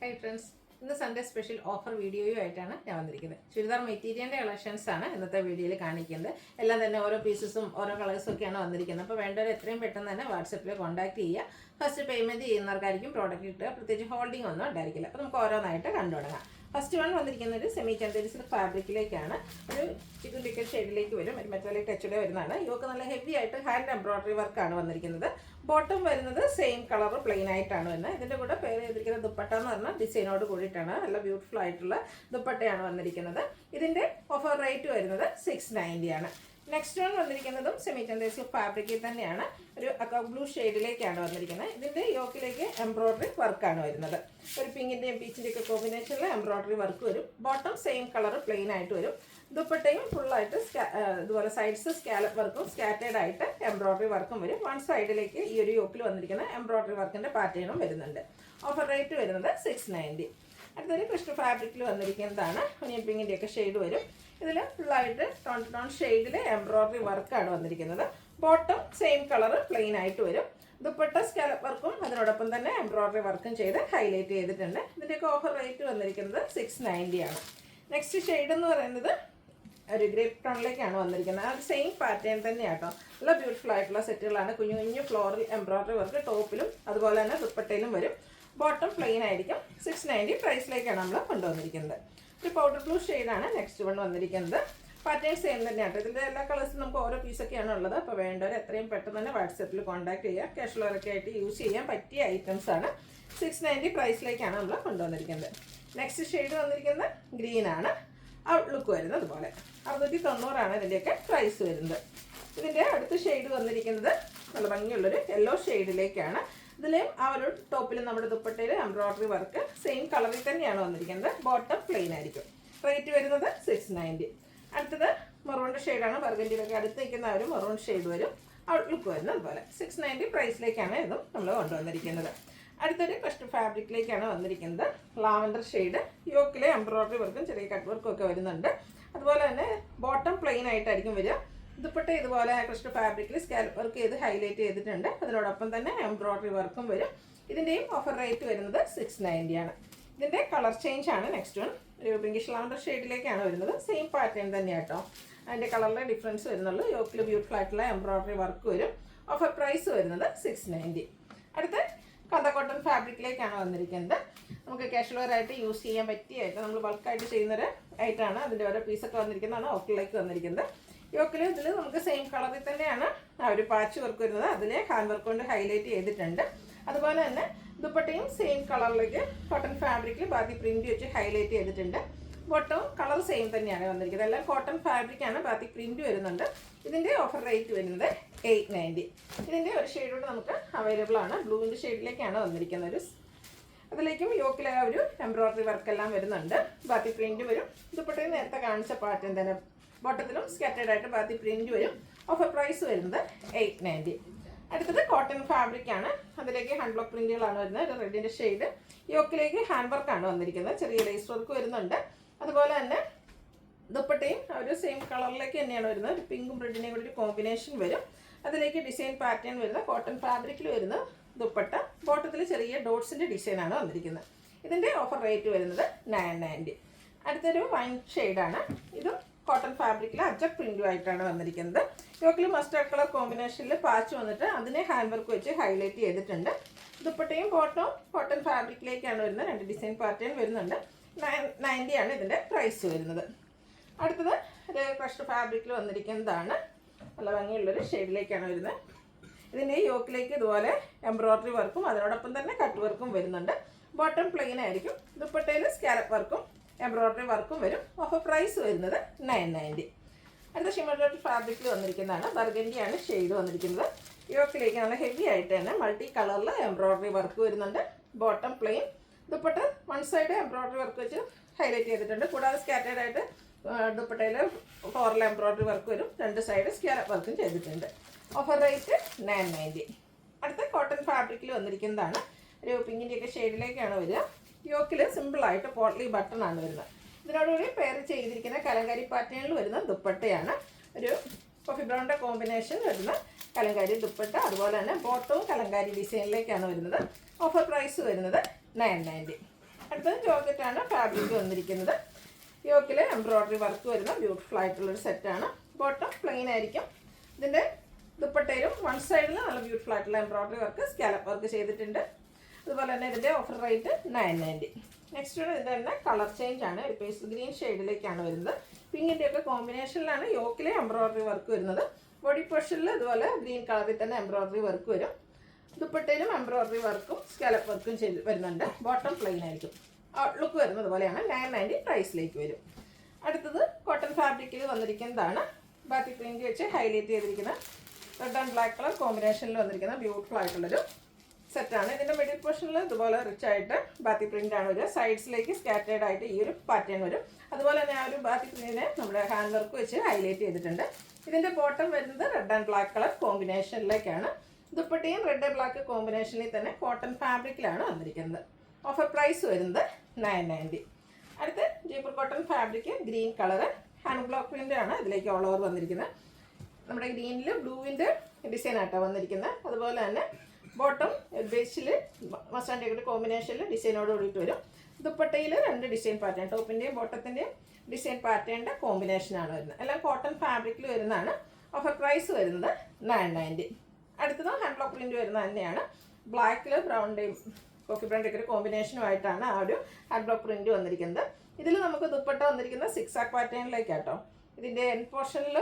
Hi friends, ഇന്ന് Sunday special offer വീഡിയോയുമായിട്ടാണ് ഞാൻ വന്നിരിക്കുന്നത്. ചുരിദാർ മെറ്റീരിയലിൻ്റെ കളക്ഷൻസ് ആണ് ഇന്നത്തെ വീഡിയോയിൽ കാണിക്കുന്നത്. എല്ലാം തന്നെ ഓരോ പീസസും ഓരോ കളേഴ്സും ഒക്കെയാണ് വന്നിരിക്കുന്നത്. അപ്പോൾ വേണ്ടവർ എത്രയും പെട്ടെന്ന് തന്നെ വാട്സപ്പിൽ കോൺടാക്ട് ചെയ്യുക. ഫസ്റ്റ് പേയ്മെൻറ്റ് ചെയ്യുന്നവർക്കായിരിക്കും പ്രോഡക്റ്റ് കിട്ടുക. പ്രത്യേകിച്ച് ഹോൾഡിംഗ് ഒന്നും ഉണ്ടായിരിക്കില്ല. അപ്പോൾ നമുക്ക് ഓരോന്നായിട്ട് കണ്ടു തുടങ്ങാം. ഫസ്റ്റ് വൺ വന്നിരിക്കുന്നത് സെമി ചന്തേരി സിൽക്ക് ഫാബ്രിക്കിലേക്കാണ്. ഒരു ചിക്കൻ ടിക്കറ്റ് ഷെയ്ഡിലേക്ക് വരും. ഒരു മെറ്റാലിക് ടച്ചോടെ വരുന്നതാണ്. യോക്ക് നല്ല ഹെവി ആയിട്ട് ഹാൻഡ് എംബ്രോയിഡറി വർക്കാണ് വന്നിരിക്കുന്നത്. ബോട്ടം വരുന്നത് സെയിം കളർ പ്ലെയിൻ ആയിട്ടാണ് വരുന്നത്. ഇതിൻ്റെ കൂടെ പേര് ചെയ്തിരിക്കുന്ന ദുപ്പട്ട എന്ന് പറഞ്ഞാൽ ഡിസൈനോട് കൂടിയിട്ടാണ്. നല്ല ബ്യൂട്ടിഫുൾ ആയിട്ടുള്ള ദുപ്പട്ടയാണ് വന്നിരിക്കുന്നത്. ഇതിൻ്റെ ഓഫർ റേറ്റ് വരുന്നത് 690 ആണ്. നെക്സ്റ്റ് വൺ വന്നിരിക്കുന്നതും സെമി ചന്തേരി ഫാബ്രിക്കിൽ തന്നെയാണ്. ഒരു അക്വാ ബ്ലൂ ഷെയ്ഡിലേക്കാണ് വന്നിരിക്കുന്നത്. ഇതിൻ്റെ യോക്കിലേക്ക് എംബ്രോയിഡറി വർക്കാണ് വരുന്നത്. ഒരു പിങ്കിൻ്റെയും പീച്ചിൻ്റെ ഒക്കെ കോമ്പിനേഷനിൽ എംബ്രോയിഡറി വർക്ക് വരും. ബോട്ടം സെയിം കളർ പ്ലെയിൻ ആയിട്ട് വരും. ദുപ്പട്ടയും ഫുള്ളായിട്ട് ഇതുപോലെ സൈഡ്സ് സ്കാലപ്പ് വർക്കും സ്കാറ്റേഡ് ആയിട്ട് എംബ്രോയിഡറി വർക്കും വരും. വൺ സൈഡിലേക്ക് ഈ ഒരു യോക്കിൽ വന്നിരിക്കുന്ന എംബ്രോയിഡറി വർക്കിൻ്റെ പാറ്റേണും വരുന്നുണ്ട്. ഓഫർ റേറ്റ് വരുന്നത് 690. അടുത്തൊരു ക്രിസ്റ്റൽ ഫാബ്രിക്കിൽ വന്നിരിക്കുന്നതാണ്. ഒനിയൻ പിങ്കിൻ്റെ ഒക്കെ ഷെയ്ഡ് വരും. ഇതിൽ ഫുള്ളായിട്ട് ടോൺ ടോൺ ഷെയ്ഡിൽ എംബ്രോയിഡറി വർക്കാണ് വന്നിരിക്കുന്നത്. ബോട്ടം സെയിം കളർ പ്ലെയിൻ ആയിട്ട് വരും. ദുപ്പട്ട സ്കാലപ്പ് വർക്കും അതിനോടൊപ്പം തന്നെ എംബ്രോയിഡറി വർക്കും ചെയ്ത് ഹൈലൈറ്റ് ചെയ്തിട്ടുണ്ട്. ഇതിൻ്റെയൊക്കെ ഓഫർ റേറ്റ് വന്നിരിക്കുന്നത് 690 ആണ്. നെക്സ്റ്റ് ഷെയ്ഡ് എന്ന് പറയുന്നത് ഒരു ഗ്രേപ്പ് ടോണിലേക്കാണ് വന്നിരിക്കുന്നത്. അത് സെയിം പാറ്റേൺ തന്നെയാട്ടോ. നല്ല ബ്യൂട്ടിഫുൾ ആയിട്ടുള്ള സെറ്റുകളാണ്. കുഞ്ഞു കുഞ്ഞു ഫ്ലോറൽ എംബ്രോയിഡറി വർക്ക് ടോപ്പിലും അതുപോലെ തന്നെ ദുപ്പട്ടയിലും വരും. ബോട്ടം പ്ലെയിൻ ആയിരിക്കും. 690 പ്രൈസിലേക്കാണ് നമ്മൾ കൊണ്ടുവന്നിരിക്കുന്നത്. ഒരു പൗഡർ ബ്ലൂ ഷെയ്ഡാണ് നെക്സ്റ്റ് വൺ വന്നിരിക്കുന്നത്. പാറ്റേൺ സെയിം തന്നെയാണ്. ഇതിൻ്റെ എല്ലാ കളേഴ്സും നമുക്ക് ഓരോ പീസൊക്കെയാണ് ഉള്ളത്. അപ്പോൾ വേണ്ടവർ എത്രയും പെട്ടെന്ന് തന്നെ വാട്സപ്പിൽ കോൺടാക്ട് ചെയ്യുക. കാഷ്വലറൊക്കെ ആയിട്ട് യൂസ് ചെയ്യാൻ പറ്റിയ ഐറ്റംസ് ആണ്. 690 പ്രൈസിലേക്കാണ് നമ്മൾ കൊണ്ടുവന്നിരിക്കുന്നത്. നെക്സ്റ്റ് ഷെയ്ഡ് വന്നിരിക്കുന്നത് ഗ്രീനാണ്. ഔട്ട്ലുക്ക് വരുന്നത് അതുപോലെ 690 ഇതിൻ്റെയൊക്കെ പ്രൈസ് വരുന്നത്. ഇതിൻ്റെ അടുത്ത ഷെയ്ഡ് വന്നിരിക്കുന്നത് നല്ല ഭംഗിയുള്ളൊരു യെല്ലോ ഷെയ്ഡിലേക്കാണ്. ഇതിലെയും ആ ഒരു ടോപ്പിലും നമ്മുടെ ദുപ്പട്ടയിൽ എംബ്രോയിഡറി വർക്ക് സെയിം കളറിൽ തന്നെയാണ് വന്നിരിക്കുന്നത്. ബോട്ടം പ്ലെയിൻ ആയിരിക്കും. റേറ്റ് വരുന്നത് 690. അടുത്തത് മെറൂണിൻ്റെ ഷെയ്ഡാണ്. ബർഗൻഡിയിലൊക്കെ അടുത്ത് നിൽക്കുന്ന ഒരു മെറൂൺ ഷെയ്ഡ് വരും. ഔട്ട്ലുക്ക് വരുന്നത് അതുപോലെ 690 പ്രൈസിലേക്കാണ് ഇതും നമ്മൾ കൊണ്ടുവന്നിരിക്കുന്നത്. അടുത്തൊരു ക്രിസ്റ്റൽ ഫാബ്രിക്കിലേക്കാണ് വന്നിരിക്കുന്നത്. Lavender shade. യോക്കിലെ എംബ്രോയിഡറി വർക്കും ചെറിയ കട്ട് വർക്കും ഒക്കെ വരുന്നുണ്ട്. അതുപോലെ തന്നെ ബോട്ടം പ്ലെയിൻ ആയിട്ടായിരിക്കും വരിക. ദുപ്പട്ട ഇതുപോലെ ക്രിസ്റ്റൽ ഫാബ്രിക്കിൽ സ്കാലപ്പ് വർക്ക് ചെയ്ത് ഹൈലൈറ്റ് ചെയ്തിട്ടുണ്ട്. അതിനോടൊപ്പം തന്നെ എംബ്രോയിഡറി വർക്കും വരും. ഇതിൻ്റെയും ഓഫർ റേറ്റ് വരുന്നത് 690 ആണ്. ഇതിൻ്റെ കളർ ചേഞ്ച് ആണ് നെക്സ്റ്റ് വൺ. ഒരു പിങ്കിഷ് ലാവൻഡർ ഷെയ്ഡിലേക്കാണ് വരുന്നത്. സെയിം പാറ്റേൺ തന്നെയാണ് കേട്ടോ. അതിൻ്റെ കളറിലെ ഡിഫറൻസ് വരുന്നുള്ളൂ. യോക്കിൽ ബ്യൂട്ടിഫുൾ ആയിട്ടുള്ള എംബ്രോയിഡറി വർക്ക് വരും. ഓഫർ പ്രൈസ് വരുന്നത് 690. അടുത്ത കഥ കോട്ടൺ ഫാബ്രിക്കിലേക്കാണ് വന്നിരിക്കുന്നത്. നമുക്ക് കാഷ്വൽ ആയിട്ട് യൂസ് ചെയ്യാൻ പറ്റിയായിട്ട് നമ്മൾ ബൾക്കായിട്ട് ചെയ്യുന്നൊരു ആയിട്ടാണ് അതിൻ്റെ ഓരോ പീസൊക്കെ വന്നിരിക്കുന്നതാണ് ഓക്കിലേക്ക് വന്നിരിക്കുന്നത്. യോക്കിൽ ഇതിൽ നമുക്ക് സെയിം കളറിൽ തന്നെയാണ് ആ ഒരു പാച്ച് വർക്ക് വരുന്നത്. അതിലെ ഹാൻഡ് വർക്ക് കൊണ്ട് ഹൈലൈറ്റ് ചെയ്തിട്ടുണ്ട്. അതുപോലെ തന്നെ ദുപ്പട്ടയും സെയിം കളറിലേക്ക് കോട്ടൺ ഫാബ്രിക്കിൽ ബാക്കി പ്രിൻറ്റ് വെച്ച് ഹൈലൈറ്റ് ചെയ്തിട്ടുണ്ട്. ബോട്ടവും കളർ സെയിം തന്നെയാണ് വന്നിരിക്കുന്നത്. എല്ലാം കോട്ടൺ ഫാബ്രിക്കാണ്. ബാക്കി പ്രിൻറ്റ് വരുന്നുണ്ട്. ഇതിൻ്റെ ഓഫർ റേറ്റ് വരുന്നത് 890. ഇതിൻ്റെ ഒരു ഷെയ്ഡോട് നമുക്ക് അവൈലബിൾ ആണ്. ബ്ലൂവിൻ്റെ ഷെയ്ഡിലേക്കാണ് വന്നിരിക്കുന്നത്. അതിലേക്കും യോക്കിലെ ഒരു എംബ്രോയിഡറി വർക്കെല്ലാം വരുന്നുണ്ട്. ബാക്കി പ്രിൻറ്റ് വരും. ദുപ്പട്ടയിൽ നേരത്തെ കാണിച്ച പാറ്റേൺ തന്നെ ബോട്ടത്തിലും സ്കാറ്റേഡ് ആയിട്ട് ബാക്കി പ്രിൻറ്റ് വരും. ഓഫർ പ്രൈസ് വരുന്നത് 890. അടുത്തത് കോട്ടൺ ഫാബ്രിക് ആണ്. അതിലേക്ക് ഹാൻഡ് ബ്ലോക്ക് പ്രിൻറ്റുകളാണ് വരുന്നത്. ഒരു റെഡിൻ്റെ ഷെയ്ഡ്. യോക്കിലേക്ക് ഹാൻഡ് വർക്കാണ് വന്നിരിക്കുന്നത്. ചെറിയ ലേസ് വർക്ക് വരുന്നുണ്ട്. അതുപോലെ തന്നെ ദുപ്പട്ടയും ഒരു സെയിം കളറിലേക്ക് തന്നെയാണ് വരുന്നത്. ഒരു പിങ്കും റെഡിനെയും കൂടി ഒരു കോമ്പിനേഷൻ വരും. അതിലേക്ക് ഡിസൈൻ പാറ്റേൺ വരുന്ന കോട്ടൺ ഫാബ്രിക്കിൽ വരുന്ന ദുപ്പട്ട. ബോട്ടത്തിൽ ചെറിയ ഡോട്ട്സിൻ്റെ ഡിസൈനാണ് വന്നിരിക്കുന്നത്. ഇതിൻ്റെ ഓഫർ റേറ്റ് വരുന്നത് 990. അടുത്തൊരു വൈൻ ഷെയ്ഡാണ്. ഇതും കോട്ടൺ ഫാബ്രിക്കിൽ അജക് പ്രിൻറ്റുമായിട്ടാണ് വന്നിരിക്കുന്നത്. യോക്കിൽ മസ്റ്റാർഡ് കളർ കോമ്പിനേഷനിൽ പാച്ച് വന്നിട്ട് അതിനെ ഹാൻഡ് വർക്ക് വെച്ച് ഹൈലൈറ്റ് ചെയ്തിട്ടുണ്ട്. ദുപ്പട്ടയും ബോട്ടവും കോട്ടൺ ഫാബ്രിക്കിലേക്കാണ് വരുന്നത്. രണ്ട് ഡിസൈൻ പാറ്റേൺ വരുന്നുണ്ട്. 990 ആണ് ഇതിൻ്റെ പ്രൈസ് വരുന്നത്. അടുത്തത് ഒരു ക്രഷ്ഡ് ഫാബ്രിക്കിൽ വന്നിരിക്കുന്നതാണ്. നല്ല ഭംഗിയുള്ളൊരു ഷെയ്ഡിലേക്കാണ് വരുന്നത്. ഇതിൻ്റെ യോക്കിലേക്ക് ഇതുപോലെ എംബ്രോയിഡറി വർക്കും അതിനോടൊപ്പം തന്നെ കട്ട് വർക്കും വരുന്നുണ്ട്. ബോട്ടം പ്ലെയിൻ ആയിരിക്കും. ദുപ്പട്ടയിൽ സ്കാലപ്പ് വർക്കും എംബ്രോയിഡറി വർക്കും വരും. ഓഫർ പ്രൈസ് വരുന്നത് 990. അടുത്ത ഷിമ്മർ ഫാബ്രിക്കിൽ വന്നിരിക്കുന്നതാണ്. ബർഗൻഡിയാണ് ഷെയ്ഡ് വന്നിരിക്കുന്നത്. യോക്കിലേക്ക് നല്ല ഹെവി ആയിട്ട് തന്നെ മൾട്ടി കളറിൽ എംബ്രോയിഡറി വർക്ക് വരുന്നുണ്ട്. Bottom plain. Dupatta one side embroidery work വെച്ച് ഹൈലൈറ്റ് ചെയ്തിട്ടുണ്ട്. കൂടാതെ സ്കാറ്റേഡ് ആയിട്ട് ദുപ്പട്ടയിൽ ഫ്ലോറൽ എംബ്രോയിഡറി വർക്ക് വരും. രണ്ട് സൈഡ് സ്കാലപ്പ് വർക്കും ചെയ്തിട്ടുണ്ട്. Offer rate 990. അടുത്ത കോട്ടൺ ഫാബ്രിക്കിൽ വന്നിരിക്കുന്നതാണ്. ഒരു പിങ്കിൻ്റെയൊക്കെ ഷെയ്ഡിലേക്കാണ് വരിക. യോക്കിൽ സിമ്പിളായിട്ട് പോട്ട്ലി ബട്ടൺ ആണ് വരുന്നത്. ഇതിനോടുകൂടി പെയർ ചെയ്തിരിക്കുന്ന കലങ്കാരി പാറ്റേണിൽ വരുന്ന ദുപ്പട്ടയാണ്. ഒരു കോഫി ബ്രൗണിൻ്റെ കോമ്പിനേഷൻ വരുന്ന കലങ്കാരി ദുപ്പട്ട. അതുപോലെ തന്നെ ബോട്ടവും കലങ്കാരി ഡിസൈനിലേക്കാണ് വരുന്നത്. ഓഫർ പ്രൈസ് വരുന്നത് 990. അടുത്തത് ജോർജറ്റാണ് ഫാബ്രിക് വന്നിരിക്കുന്നത്. യോക്കിൽ എംബ്രോയ്ഡറി വർക്ക് വരുന്ന ബ്യൂട്ടിഫുൾ ആയിട്ടുള്ളൊരു സെറ്റാണ്. ബോട്ടം പ്ലെയിൻ ആയിരിക്കും. ഇതിൻ്റെ ദുപ്പട്ടയിലും വൺ സൈഡിൽ നല്ല ബ്യൂട്ടിഫുൾ ആയിട്ടുള്ള എംബ്രോയ്ഡറി വർക്ക്, സ്കാലപ്പ് വർക്ക് ചെയ്തിട്ടുണ്ട്. അതുപോലെ തന്നെ ഇതിൻ്റെ ഓഫർ റേറ്റ് 990. നെക്സ്റ്റ് ഇതിൻ്റെ തന്നെ കളർ ചേഞ്ച് ആണ്. ഒരു പേസ്റ്റൽ ഗ്രീൻ ഷെയ്ഡിലേക്കാണ് വരുന്നത്. പിങ്കിൻ്റെ ഒക്കെ കോമ്പിനേഷനിലാണ് യോക്കിലെ എംബ്രോയ്ഡറി വർക്ക് വരുന്നത്. ബോഡി പോർഷനിൽ ഇതുപോലെ ഗ്രീൻ കളറിൽ തന്നെ എംബ്രോയ്ഡറി വർക്ക് വരും. ദുപ്പട്ടയിലും എംബ്രോയ്ഡറി വർക്കും സ്കാലപ്പ് വർക്കും ചെയ്ത് വരുന്നുണ്ട്. ബോട്ടം പ്ലെയിൻ ആയിരിക്കും. ഔട്ട്ലുക്ക് വരുന്നത് പോലെയാണ്. 990 പ്രൈസിലേക്ക് വരും. അടുത്തത് കോട്ടൺ ഫാബ്രിക്കിൽ വന്നിരിക്കുന്നതാണ്. ബാത്തി പ്രിന്റ് വെച്ച് ഹൈലൈറ്റ് ചെയ്തിരിക്കുന്ന റെഡ് ആൻഡ് ബ്ലാക്ക് കളർ കോമ്പിനേഷനിൽ വന്നിരിക്കുന്ന ബ്യൂട്ടിഫുൾ ആയിട്ടുള്ളൊരു സെറ്റാണ്. ഇതിൻ്റെ മിഡിൽ പോർഷനിൽ ഇതുപോലെ റിച്ച് ആയിട്ട് ബാത്തി പ്രിന്റ് ആണ് വരിക. സൈഡ്സിലേക്ക് സ്കാറ്റേഡ് ആയിട്ട് ഈ ഒരു പാറ്റേൺ വരും. അതുപോലെ തന്നെ ആ ഒരു ബാത്തി പ്രിന്റിനെ നമ്മുടെ ഹാൻഡ് വർക്ക് വെച്ച് ഹൈലൈറ്റ് ചെയ്തിട്ടുണ്ട്. ഇതിൻ്റെ ബോട്ടം വരുന്നത് റെഡ് ആൻഡ് ബ്ലാക്ക് കളർ കോമ്പിനേഷനിലേക്കാണ്. ദുപ്പട്ടയും റെഡ് ബ്ലാക്ക് കോമ്പിനേഷനിൽ തന്നെ കോട്ടൺ ഫാബ്രിക്കിലാണ് വന്നിരിക്കുന്നത്. ഓഫർ പ്രൈസ് വരുന്നത് 990. അടുത്ത് Jaipur cotton fabric green colour hand block print ആണ് ഇതിലേക്ക് ഓൾ ഓവർ വന്നിരിക്കുന്നത്. നമ്മുടെ ഗ്രീനിൽ ബ്ലൂവിൻ്റെ ഡിസൈൻ ആയിട്ടാണ് വന്നിരിക്കുന്നത്. അതുപോലെ തന്നെ ബോട്ടം ബേസിൽ മസ്റ്റാൻഡ് കൂടി കോമ്പിനേഷനിൽ ഡിസൈനോട് കൂടിയിട്ട് വരും. ദുപ്പട്ടയിൽ 2 ഡിസൈൻ പാറ്റേൺ, ടോപ്പിൻ്റെയും ബോട്ടത്തിൻ്റെയും ഡിസൈൻ പാറ്റേണിൻ്റെ കോമ്പിനേഷനാണ് വരുന്നത്. എല്ലാം കോട്ടൺ ഫാബ്രിക്കിൽ വരുന്നതാണ്. ഓഫർ പ്രൈസ് വരുന്നത് 990. അടുത്തത് ഹാൻഡ് ബ്ലോക്ക് പ്രിൻ്റ് വരുന്നത് തന്നെയാണ്. ബ്ലാക്കിൽ ബ്രൗണിൻ്റെയും കോഫി ബ്രൗണിൻ്റെ ഒക്കെ കോമ്പിനേഷനുമായിട്ടാണ് ആ ഒരു ഹാൻഡ് ബ്ലോക്ക് പ്രിൻ്റ് വന്നിരിക്കുന്നത്. ഇതിൽ നമുക്ക് ദുപ്പട്ട വന്നിരിക്കുന്നത് 6 ആക്ക് പാറ്റേണിലേക്കാട്ടോ. ഇതിൻ്റെ എൻ പോർഷനിൽ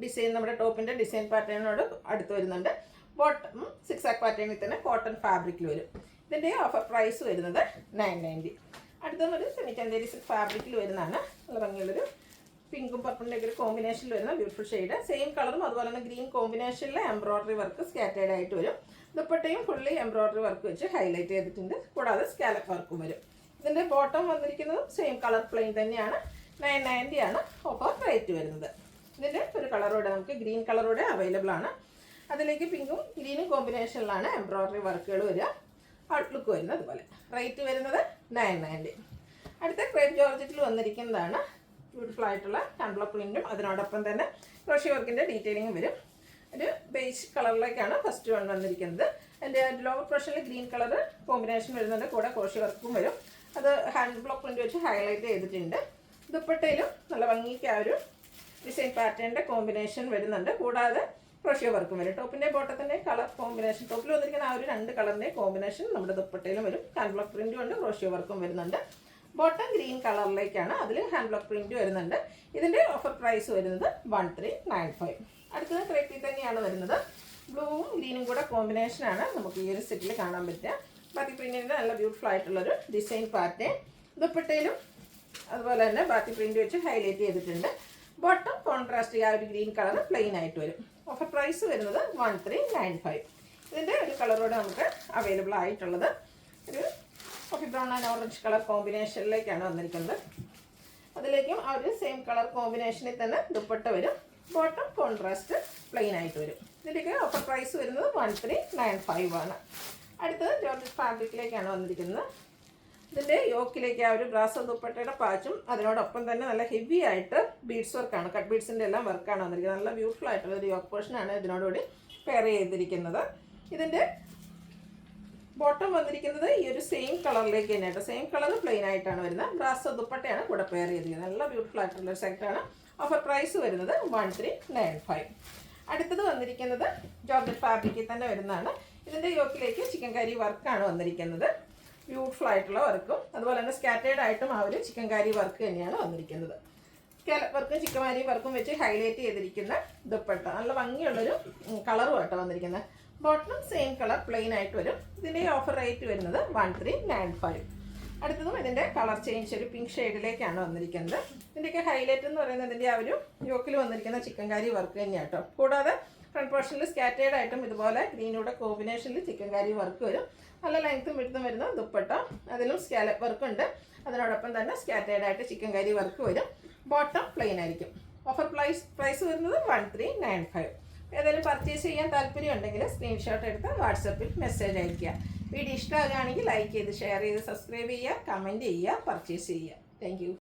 ഡിസൈൻ നമ്മുടെ ടോപ്പിൻ്റെ ഡിസൈൻ പാറ്റേണിനോട് അടുത്ത് വരുന്നുണ്ട്. ബോട്ടം 6 ആക്ക് പാറ്റേണിൽ തന്നെ കോട്ടൺ ഫാബ്രിക്കിൽ വരും. ഇതിൻ്റെ ഓഫർ പ്രൈസ് വരുന്നത് 990. അടുത്തത് ഒരു സെമിറ്റൻഡേരി സിൽക്ക് ഫാബ്രിക്കിൽ വരുന്നതാണ്. നല്ല ഭംഗിയുള്ളൊരു പിങ്കും പർപ്പിളിൻ്റെ ഒക്കെ ഒരു കോമ്പിനേഷനിൽ വരുന്ന ബ്യൂട്ടിഫുൾ ഷെയ്ഡ്. സെയിം കളറും അതുപോലെ തന്നെ ഗ്രീൻ കോമ്പിനേഷനിൽ എംബ്രോയ്ഡറി വർക്ക് സ്കാറ്റേഡ് ആയിട്ട് വരും. ദുപ്പട്ടയും ഫുള്ളി എംബ്രോയ്ഡറി വർക്ക് വെച്ച് ഹൈലൈറ്റ് ചെയ്തിട്ടുണ്ട്. കൂടാതെ സ്കാലപ്പ് വർക്കും വരും. ഇതിൻ്റെ ബോട്ടം വന്നിരിക്കുന്നതും സെയിം കളർ പ്ലെയിൻ തന്നെയാണ്. 990 ആണ് ഓഫർ റേറ്റ് വരുന്നത്. ഇതിൻ്റെ ഒരു കളറോടെ നമുക്ക് ഗ്രീൻ കളറോടെ അവൈലബിൾ ആണ്. അതിലേക്ക് പിങ്കും ഗ്രീനും കോമ്പിനേഷനിലാണ് എംബ്രോയ്ഡറി വർക്കുകൾ വരിക. ഔട്ട്ലുക്ക് വരുന്നത് അതുപോലെ. റേറ്റ് വരുന്നത് 990. അടുത്ത ക്രേപ്പ് ജോർജറ്റിൽ വന്നിരിക്കുന്നതാണ്. ബ്യൂട്ടിഫുൾ ആയിട്ടുള്ള ഹാൻഡ് ബ്ലോക്ക് പ്രിൻറ്റും അതിനോടൊപ്പം തന്നെ ക്രോഷ്യ വർക്കിൻ്റെ ഡീറ്റെയിലിംഗ് വരും. ഒരു ബേസ് കളറിലേക്കാണ് ഫസ്റ്റ് വൺ വന്നിരിക്കുന്നത്. എൻ്റെ ലോവർ പോർഷനിൽ ഗ്രീൻ കളർ കോമ്പിനേഷൻ വരുന്നുണ്ട്. കൂടെ ക്രോഷ്യ വർക്കും വരും. അത് ഹാൻഡ് ബ്ലോക്ക് പ്രിൻറ്റ് വെച്ച് ഹൈലൈറ്റ് ചെയ്തിട്ടുണ്ട്. ദുപ്പട്ടയിലും നല്ല ഭംഗിക്ക് ആ ഒരു ഡിസൈൻ പാറ്റേണിൻ്റെ കോമ്പിനേഷൻ വരുന്നുണ്ട്. കൂടാതെ ക്രോഷ്യ വർക്കും വരും. ടോപ്പിൻ്റെ ബോട്ടത്തിൻ്റെ കളർ കോമ്പിനേഷൻ, ടോപ്പിൽ വന്നിരിക്കുന്ന ആ ഒരു 2 കളറിൻ്റെ കോമ്പിനേഷൻ നമ്മുടെ ദുപ്പട്ടയിലും വരും. ഹാൻഡ് ബ്ലോക്ക് പ്രിൻറ്റും ഉണ്ട്, ക്രോഷ്യ വർക്കും വരുന്നുണ്ട്. ബോട്ടം ഗ്രീൻ കളറിലേക്കാണ്. അതിൽ ഹാൻഡ് ബ്ലോക്ക് പ്രിൻറ്റ് വരുന്നുണ്ട്. ഇതിൻ്റെ ഓഫർ പ്രൈസ് വരുന്നത് 1395. അടുത്തത് ക്രേപ്പിൽ തന്നെയാണ് വരുന്നത്. ബ്ലൂവും ഗ്രീനും കൂടെ കോമ്പിനേഷനാണ് നമുക്ക് ഈ ഒരു സെറ്റിൽ കാണാൻ പറ്റുക. ബാത്തി പ്രിൻറ്റിൻ്റെ നല്ല ബ്യൂട്ടിഫുൾ ആയിട്ടുള്ളൊരു ഡിസൈൻ പാറ്റേൺ. ദുപ്പട്ടയിലും അതുപോലെ തന്നെ ബാത്തി പ്രിൻറ്റ് വെച്ച് ഹൈലൈറ്റ് ചെയ്തിട്ടുണ്ട്. ബോട്ടം കോൺട്രാസ്റ്റ് ആ ഒരു ഗ്രീൻ കളർ പ്ലെയിൻ ആയിട്ട് വരും. ഓഫർ പ്രൈസ് വരുന്നത് 1395. ഇതിൻ്റെ ഒരു കളറോടെ നമുക്ക് അവൈലബിൾ ആയിട്ടുള്ളത് ഒരു coffee brown and orange colour കോമ്പിനേഷനിലേക്കാണ് വന്നിരിക്കുന്നത്. അതിലേക്കും ആ ഒരു സെയിം കളർ കോമ്പിനേഷനിൽ തന്നെ ദുപ്പട്ട വരും. ബോട്ടം കോൺട്രാസ്റ്റ് പ്ലെയിൻ ആയിട്ട് വരും. ഇതിൻ്റെയൊക്കെ ഓഫർ പ്രൈസ് വരുന്നത് 1395 ആണ്. അടുത്തത് ജോർജറ്റ് ഫാബ്രിക്കിലേക്കാണ് വന്നിരിക്കുന്നത്. ഇതിൻ്റെ യോക്കിലേക്ക് ആ ഒരു ബ്രാസോ ദുപ്പട്ടയുടെ പാച്ചും അതിനോടൊപ്പം തന്നെ നല്ല ഹെവി ആയിട്ട് ബീഡ്സ് വർക്കാണ്, കട്ട് ബീഡ്സിൻ്റെ എല്ലാം വർക്കാണ് വന്നിരിക്കുന്നത്. നല്ല ബ്യൂട്ടിഫുൾ ആയിട്ടുള്ള ഒരു യോക്ക് പോർഷനാണ് ഇതിനോടുകൂടി പെയർ ചെയ്തിരിക്കുന്നത്. ഇതിൻ്റെ ബോട്ടം വന്നിരിക്കുന്നത് ഈ ഒരു സെയിം കളറിലേക്ക് തന്നെയായിട്ട്, സെയിം കളർ പ്ലെയിൻ ആയിട്ടാണ് വരുന്നത്. ബ്രാസോ ദുപ്പട്ടയാണ് കൂടെ പെയർ ചെയ്തിരിക്കുന്നത്. നല്ല ബ്യൂട്ടിഫുൾ ആയിട്ടുള്ള സെറ്റാണ്. ഓഫർ പ്രൈസ് വരുന്നത് 1395. അടുത്തത് വന്നിരിക്കുന്നത് ജോർജറ്റ് ഫാബ്രിക്കിൽ തന്നെ വരുന്നതാണ്. ഇതിൻ്റെ യോക്കിലേക്ക് ചിക്കൻ കറി വർക്കാണ് വന്നിരിക്കുന്നത്. ബ്യൂട്ടിഫുൾ ആയിട്ടുള്ള വർക്കും അതുപോലെ തന്നെ സ്കാറ്റേഡ് ആയിട്ടും ആ ഒരു ചിക്കൻ കറി വർക്ക് തന്നെയാണ് വന്നിരിക്കുന്നത്. സ്കാലപ്പ് വർക്കും ചിക്കൻ കറി വർക്കും വെച്ച് ഹൈലൈറ്റ് ചെയ്തിരിക്കുന്ന ദുപ്പട്ട നല്ല ഭംഗിയുള്ളൊരു കളറുമായിട്ടാണ് വന്നിരിക്കുന്നത്. ബോട്ടം സെയിം കളർ പ്ലെയിൻ ആയിട്ട് വരും. ഇതിൻ്റെ ഓഫർ റേറ്റ് വരുന്നത് 1395. അടുത്തതും ഇതിൻ്റെ കളർ ചേഞ്ച് ഒരു പിങ്ക് ഷെയ്ഡിലേക്കാണ് വന്നിരിക്കുന്നത്. ഇതിൻ്റെയൊക്കെ ഹൈലൈറ്റ് എന്ന് പറയുന്നത് ഇതിൻ്റെ ആ ഒരു യോക്കിൽ വന്നിരിക്കുന്ന ചിക്കൻ കറി വർക്ക് തന്നെയാണ് കേട്ടോ. കൂടാതെ ഫ്രണ്ട് പോർഷനിൽ സ്കാറ്റേഡ് ആയിട്ടും ഇതുപോലെ ഗ്രീനൂടെ കോമ്പിനേഷനിൽ ചിക്കൻ കറി വർക്ക് വരും. നല്ല ലെങ്ത്തും വിടുത്തും വരുന്ന ദുപ്പട്ട, അതിലും സ്കാലപ്പ് വർക്ക് ഉണ്ട്. അതിനോടൊപ്പം തന്നെ സ്കാറ്റേഡ് ആയിട്ട് ചിക്കൻ കറി വർക്ക് വരും. ബോട്ടം പ്ലെയിൻ ആയിരിക്കും. ഓഫർ പ്രൈസ് വരുന്നത് 1395. ഏതായാലും പർച്ചേസ് ചെയ്യാൻ താല്പര്യം ഉണ്ടെങ്കിൽ സ്ക്രീൻഷോട്ട് എടുത്ത് വാട്സപ്പിൽ മെസ്സേജ് അയയ്ക്കുക. വീഡിയോ ഇഷ്ടമാകുകയാണെങ്കിൽ ലൈക്ക് ചെയ്ത് ഷെയർ ചെയ്ത് സബ്സ്ക്രൈബ് ചെയ്യുക, കമൻറ്റ് ചെയ്യുക, പർച്ചേസ് ചെയ്യുക. Thank you.